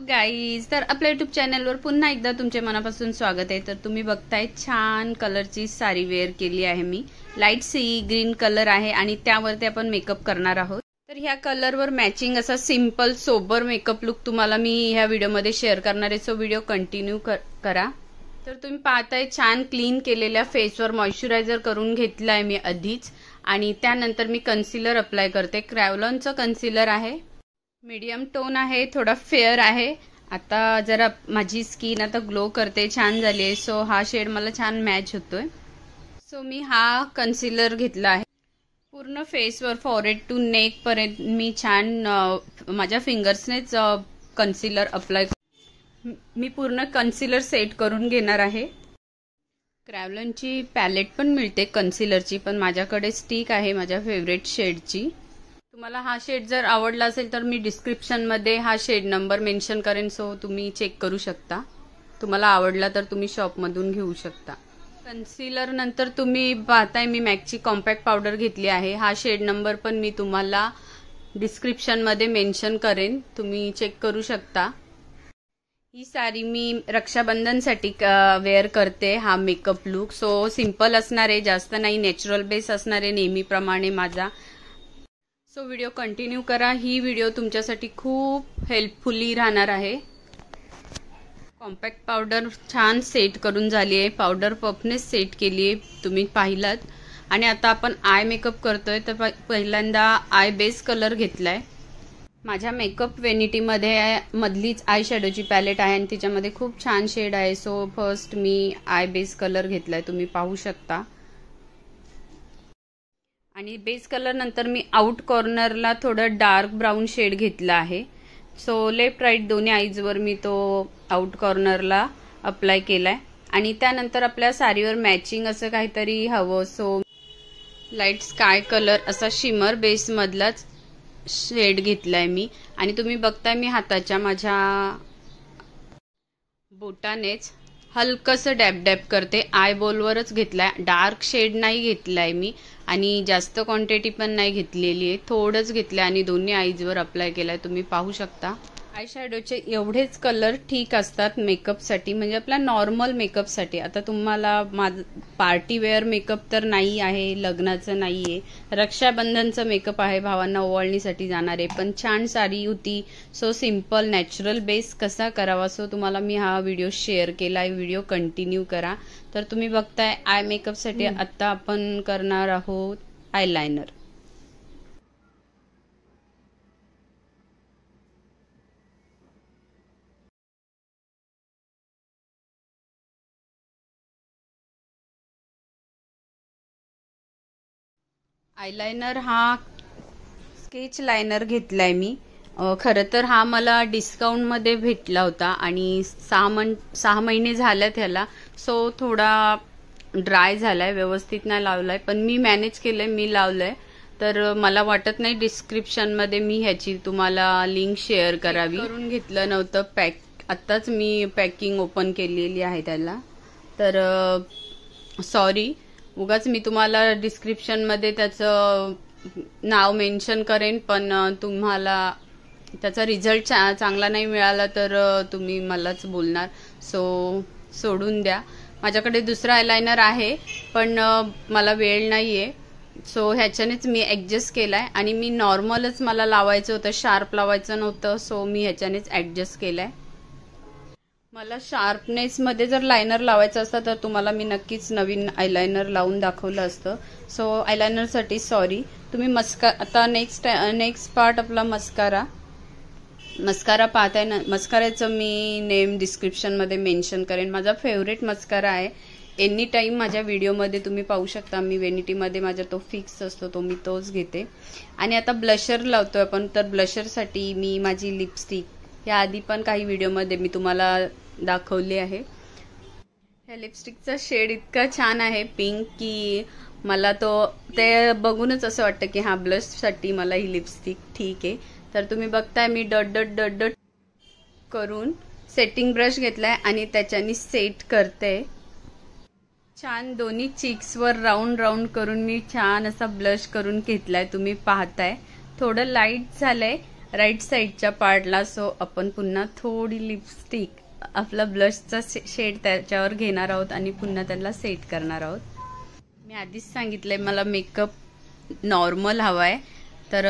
Guys, तर आपल्या YouTube चॅनलवर पुन्हा एकदा तुमचे मनापासून स्वागत आहे। तर तुम्ही बघताय छान कलरची साडी वेअर केली आहे मी। लाईट सी ग्रीन कलर आहे आणि त्यावरती आपण मेकअप करणार आहोत। तर ह्या कलरवर मॅचिंग असा सिंपल सोबर मेकअप लुक तुम्हाला मी ह्या व्हिडिओमध्ये शेअर करणार आहे। सो व्हिडिओ कंटिन्यू करा। तर तुम्ही पाहताय छान क्लीन केलेल्या फेसवर मॉइश्चरायझर करून घेतलाय मी आधीच आणि त्यानंतर मी कन्सिलर अप्लाय करते। क्रॅव्हलॉनचं कन्सिलर आहे, मीडियम टोन आहे, थोडा फेअर आहे। आता जरा माझी स्किन आता ग्लो करते, छान झाली आहे। सो हा शेड मला छान मॅच होतोय। सो मी हा कन्सिलर घेतला आहे पूर्ण फेसवर फॉरहेड टू नेक पर्यंत मी छान माझ्या फिंगर्सनेच कन्सिलर अप्लाय मी पूर्ण कन्सिलर सेट करून घेणार आहे। क्रॅव्हलॉनची पॅलेट पण मिळते कन्सिलरची, पण माझ्याकडे स्टिक आहे माझ्या फेवरेट शेडची। तुम्हाला हा शेड जर आवडला असेल तर मी डिस्क्रिप्शन मध्ये हा शेड नंबर मेन्शन करेन, सो तुम्ही चेक करू शकता। तुम्हाला आवडला तर तुम्ही शॉपमधून घेऊ शकता। कन्सिलर नंतर तुम्ही पाहताय मी मॅकची कॉम्पॅक्ट पावडर घेतली आहे। हा शेड नंबर पण मी तुम्हाला डिस्क्रिप्शन मध्ये मेन्शन करेन, तुम्ही चेक करू शकता। ही साडी मी रक्षाबंधनसाठी वेअर करते। हा मेकअप लुक सो सिंपल असणार आहे, जास्त नाही, नॅचरल बेस असणार आहे नेहमीप्रमाणे माझा। सो व्हिडिओ कंटिन्यू करा, ही व्हिडिओ तुमच्यासाठी खूप हेल्पफुली राहणार आहे। कॉम्पॅक्ट पावडर छान सेट करून झाली आहे, पावडर पफनेच सेट केली आहे, तुम्ही पाहिलात। आणि आता आपण आय मेकअप करतोय। तर पहिल्यांदा आय बेस कलर घेतलाय। माझ्या मेकअप वेनिटीमध्ये मधलीच आय शॅडोची पॅलेट आहे आणि तिच्यामध्ये खूप छान शेड आहे। So first me I base colour घेतलाय, तुम्ही पाहू शकता। आणि बेस कलर नंतर मी आउट कॉर्नरला थोडं डार्क ब्राऊन शेड घेतला आहे। सो लेफ्ट राईट दोन्ही आईजवर मी तो आउट कॉर्नरला अप्लाय केलाय। आणि त्यानंतर आपल्या साडीवर मॅचिंग असं काहीतरी हवं, सो लाईट स्काय कलर असा शिमर बेस मधलाच शेड घेतलाय मी। आणि तुम्ही बघताय मी हाताच्या माझ्या बोटानेच हलकसं डॅब डॅब करते, आय बॉलवरच घेतलाय, डार्क शेड नाही घेतलाय मी आणि जास्त क्वांटिटी पण नाही घेतलेली आहे, थोडंच घेतलंय आणि दोन्ही आईजवर अप्लाय केलाय, तुम्ही पाहू शकता। आय शॅडोचे एवढेच कलर ठीक असतात मेकअपसाठी, म्हणजे आपला नॉर्मल मेकअपसाठी। आता तुम्हाला पार्टी वेअर मेकअप तर नाही आहे, लग्नाचं नाही आहे, रक्षाबंधनचं मेकअप आहे, भावांना ओवाळणीसाठी जाणार आहे, पण छान साडी होती। सो सिंपल नॅचरल बेस कसा करावा, सो तुम्हाला मी हा व्हिडिओ शेअर केला आहे, व्हिडिओ कंटिन्यू करा। तर तुम्ही बघताय आय मेकअपसाठी आता आपण करणार आहोत आयलायनर। आयलाइनर हा स्केच लायनर घेतलाय मी। खरं तर हा मला डिस्काउंट मध्ये भेटला होता आणि 6 महिने झाल्यात ह्याला। सो थोडा ड्राय झालाय, व्यवस्थित नाही लावलाय, पण मी मॅनेज केलंय, मी लावलंय। तर मला वाटत नाही डिस्क्रिप्शन मध्ये मी ह्याची तुम्हाला लिंक शेअर करावी। करून घेतलं नव्हतं पॅक, आत्ताच मी पॅकिंग ओपन केलेली आहे त्याला, तर सॉरी। उगाच मी तुम्हाला डिस्क्रिप्शन मध्ये त्याचं नाव मेन्शन करेन, पण तुम्हाला त्याचा रिझल्ट चांगला नाही मिळाला तर तुम्ही मलाच बोलणार, सो सोडून द्या। माझ्याकडे दुसरा आयलाइनर आहे पण मला वेळ नाहीये, सो ह्याच्यानेच मी ऍडजस्ट केलाय। आणि मी नॉर्मलच मला लावायचं होतं, शार्प लावायचं नव्हतं, सो मी ह्याच्यानेच ऍडजस्ट केलाय। मला शार्पनेस मध्ये जर लायनर लावायचं असतं तर तुम्हाला मी नक्कीच नवीन आयलाइनर लावून दाखवलं असतं। सो आयलाइनर साठी सॉरी। तुम्ही आता नेक्स्ट पार्ट आपला मस्कारा पाहताय ना। मस्काराचं मी नेम डिस्क्रिप्शन मध्ये मेन्शन करेन, माझा फेवरेट मस्कारा आहे। एनी टाइम माझ्या व्हिडिओमध्ये तुम्ही पाहू शकता, मी वेनिटीमध्ये माझा तो फिक्स असतो, तो मी तोच घेते। आणि आता ब्लशर लावतोय आपण, तर ब्लशरसाठी मी माझी लिपस्टिक या आधी पण काही व्हिडिओमध्ये मी तुम्हाला दाखवली आहे। ह्या लिपस्टिकचा शेड इतका छान आहे पिंक, की मला ते बघूनच असं वाटतं की हा ब्लश साठी मला ही लिपस्टिक ठीक आहे। तर तुम्ही बघताय मी डॉट डॉट डॉट डॉट करून सेटिंग ब्रश घेतलाय आणि त्याच्यानी सेट करते छान। दोन्ही चिक्सवर राऊंड राऊंड करून मी छान असा ब्लश करून घेतलाय, तुम्ही पाहताय। थोडं लाईट झालंय राईट साईडच्या पार्टला. सो आपण पुन्हा थोडी लिपस्टिक आपला ब्लशचा शेड त्याच्यावर घेणार आहोत आणि पुन्हा त्याला सेट करणार आहोत. मी आधीच सांगितलंय मला मेकअप नॉर्मल हवा आहे, तर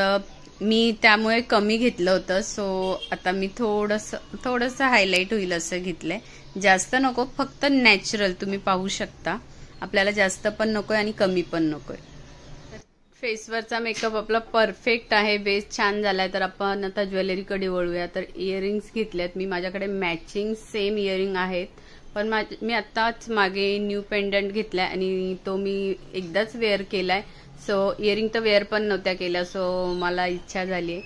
मी त्यामुळे कमी घेतलं होतं. सो आता मी थोडंसं हायलाईट होईल असं घेतलंय. जास्त नको, फक्त नॅचरल. तुम्ही पाहू शकता आपल्याला जास्त पण नकोय आणि कमी पण नकोय. फेसवरचा मेकअप आपला परफेक्ट आहे, बेस छान झालाय. तर आपण आता ज्वेलरीकडे वळूया. तर इयरिंग्स घेतलेत मी. माझ्याकडे मॅचिंग सेम इयरिंग आहेत, पण मी आत्ताच मागे न्यू पेंडंट घेतलाय आणि तो मी एकदाच वेअर केलाय. सो इयरिंग तर वेअर पण नव्हत्या केल्या. सो मला इच्छा झाली,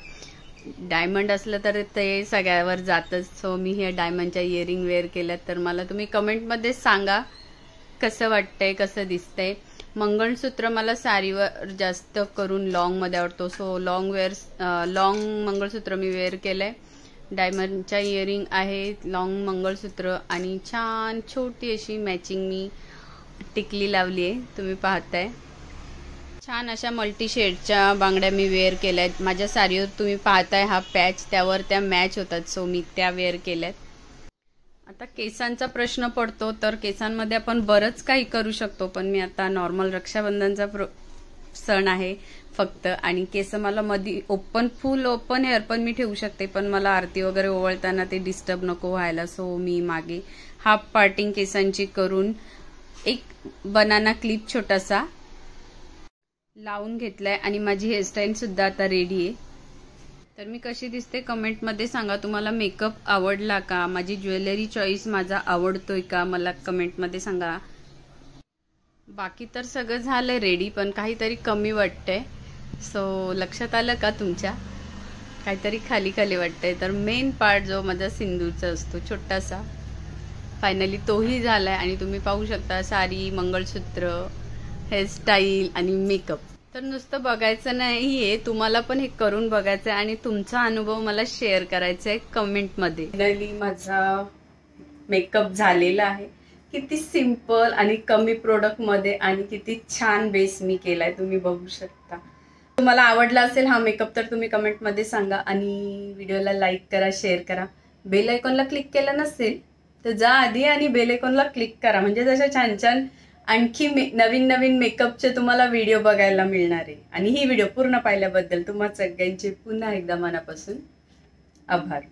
डायमंड असलं तर ते सगळ्यावर जातच. सो मी हे डायमंडच्या इयरिंग वेअर केल्यात. तर मला तुम्ही कमेंटमध्ये सांगा कसं वाटतंय, कसं दिसतंय. मंगळसूत्र मला साडीवर जास्त करून लॉंग मध्ये आवडतो. सो लॉंग मंगळसूत्र मी वेअर केलंय. डायमंडच्या इयरिंग आहेत, लॉंग मंगळसूत्र आणि छान छोटी अशी मॅचिंग मी टिकली लावली आहे, तुम्ही पाहताय. छान अशा मल्टी शेडच्या बांगड्या मी वेअर केल्यात. माझ्या साडीवर तुम्ही पाहताय हा पॅच, त्यावर त्या मॅच होतात. सो मी त्या वेअर केल्यात. आता केसांचा प्रश्न पडतो, तर केसांमध्ये आपण बरंच काही करू शकतो, पण मी आता नॉर्मल रक्षाबंधनचा सण आहे फक्त, आणि केस मला मध्ये फुल ओपन हेअर पण मी ठेवू शकते, पण मला आरती वगैरे ओवाळताना ते डिस्टर्ब नको व्हायला. सो मी मागे हाफ पार्टिंग केसांची करून एक बनाना क्लिप छोटासा लावून घेतलाय आणि माझी हेअरस्टाईल सुद्धा आता रेडी आहे. तर मी कशी दिसते कमेंटमध्ये सांगा. तुम्हाला मेकअप आवडला का, माझी ज्वेलरी चॉईस माझा आवडतोय का, मला कमेंटमध्ये सांगा. बाकी तर सगळं झालंय रेडी, पण काहीतरी कमी वाटतंय. सो लक्षात आलं का तुमच्या, काहीतरी खाली खाली वाटतंय. तर मेन पार्ट जो माझा सिंदूरचा असतो छोटासा, फायनली तोही झालाय. आणि तुम्ही पाहू शकता साडी, मंगळसूत्र, हेअरस्टाईल आणि मेकअप. तर नुसतं बघायचं नाहीये, तुम्हाला पण हे करून बघायचं आहे आणि तुमचा अनुभव मला शेअर करायचा आहे कमेंटमध्ये. फायनली माझा मेकअप झालेला आहे. किती सिंपल आणि कमी प्रोडक्ट मध्ये आणि किती छान बेस मी केलाय, तुम्ही बघू शकता. तुम्हाला आवडला असेल हा मेकअप तर तुम्ही कमेंटमध्ये सांगा आणि व्हिडिओला लाईक करा, शेअर करा. बेल आयकॉनला क्लिक केलं नसेल तर जा आधी आणि बेल आयकॉनला क्लिक करा, म्हणजे जशा छान छान आणखी नवीन नवीन मेकअपचे तुम्हाला व्हिडिओ बघायला मिळणार आहे. आणि ही व्हिडिओ पूर्ण पाहिल्याबद्दल तुम्हा सगळ्यांचे पुन्हा एकदा मनापासून आभार.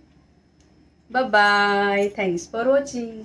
Bye bye. Thanks for watching.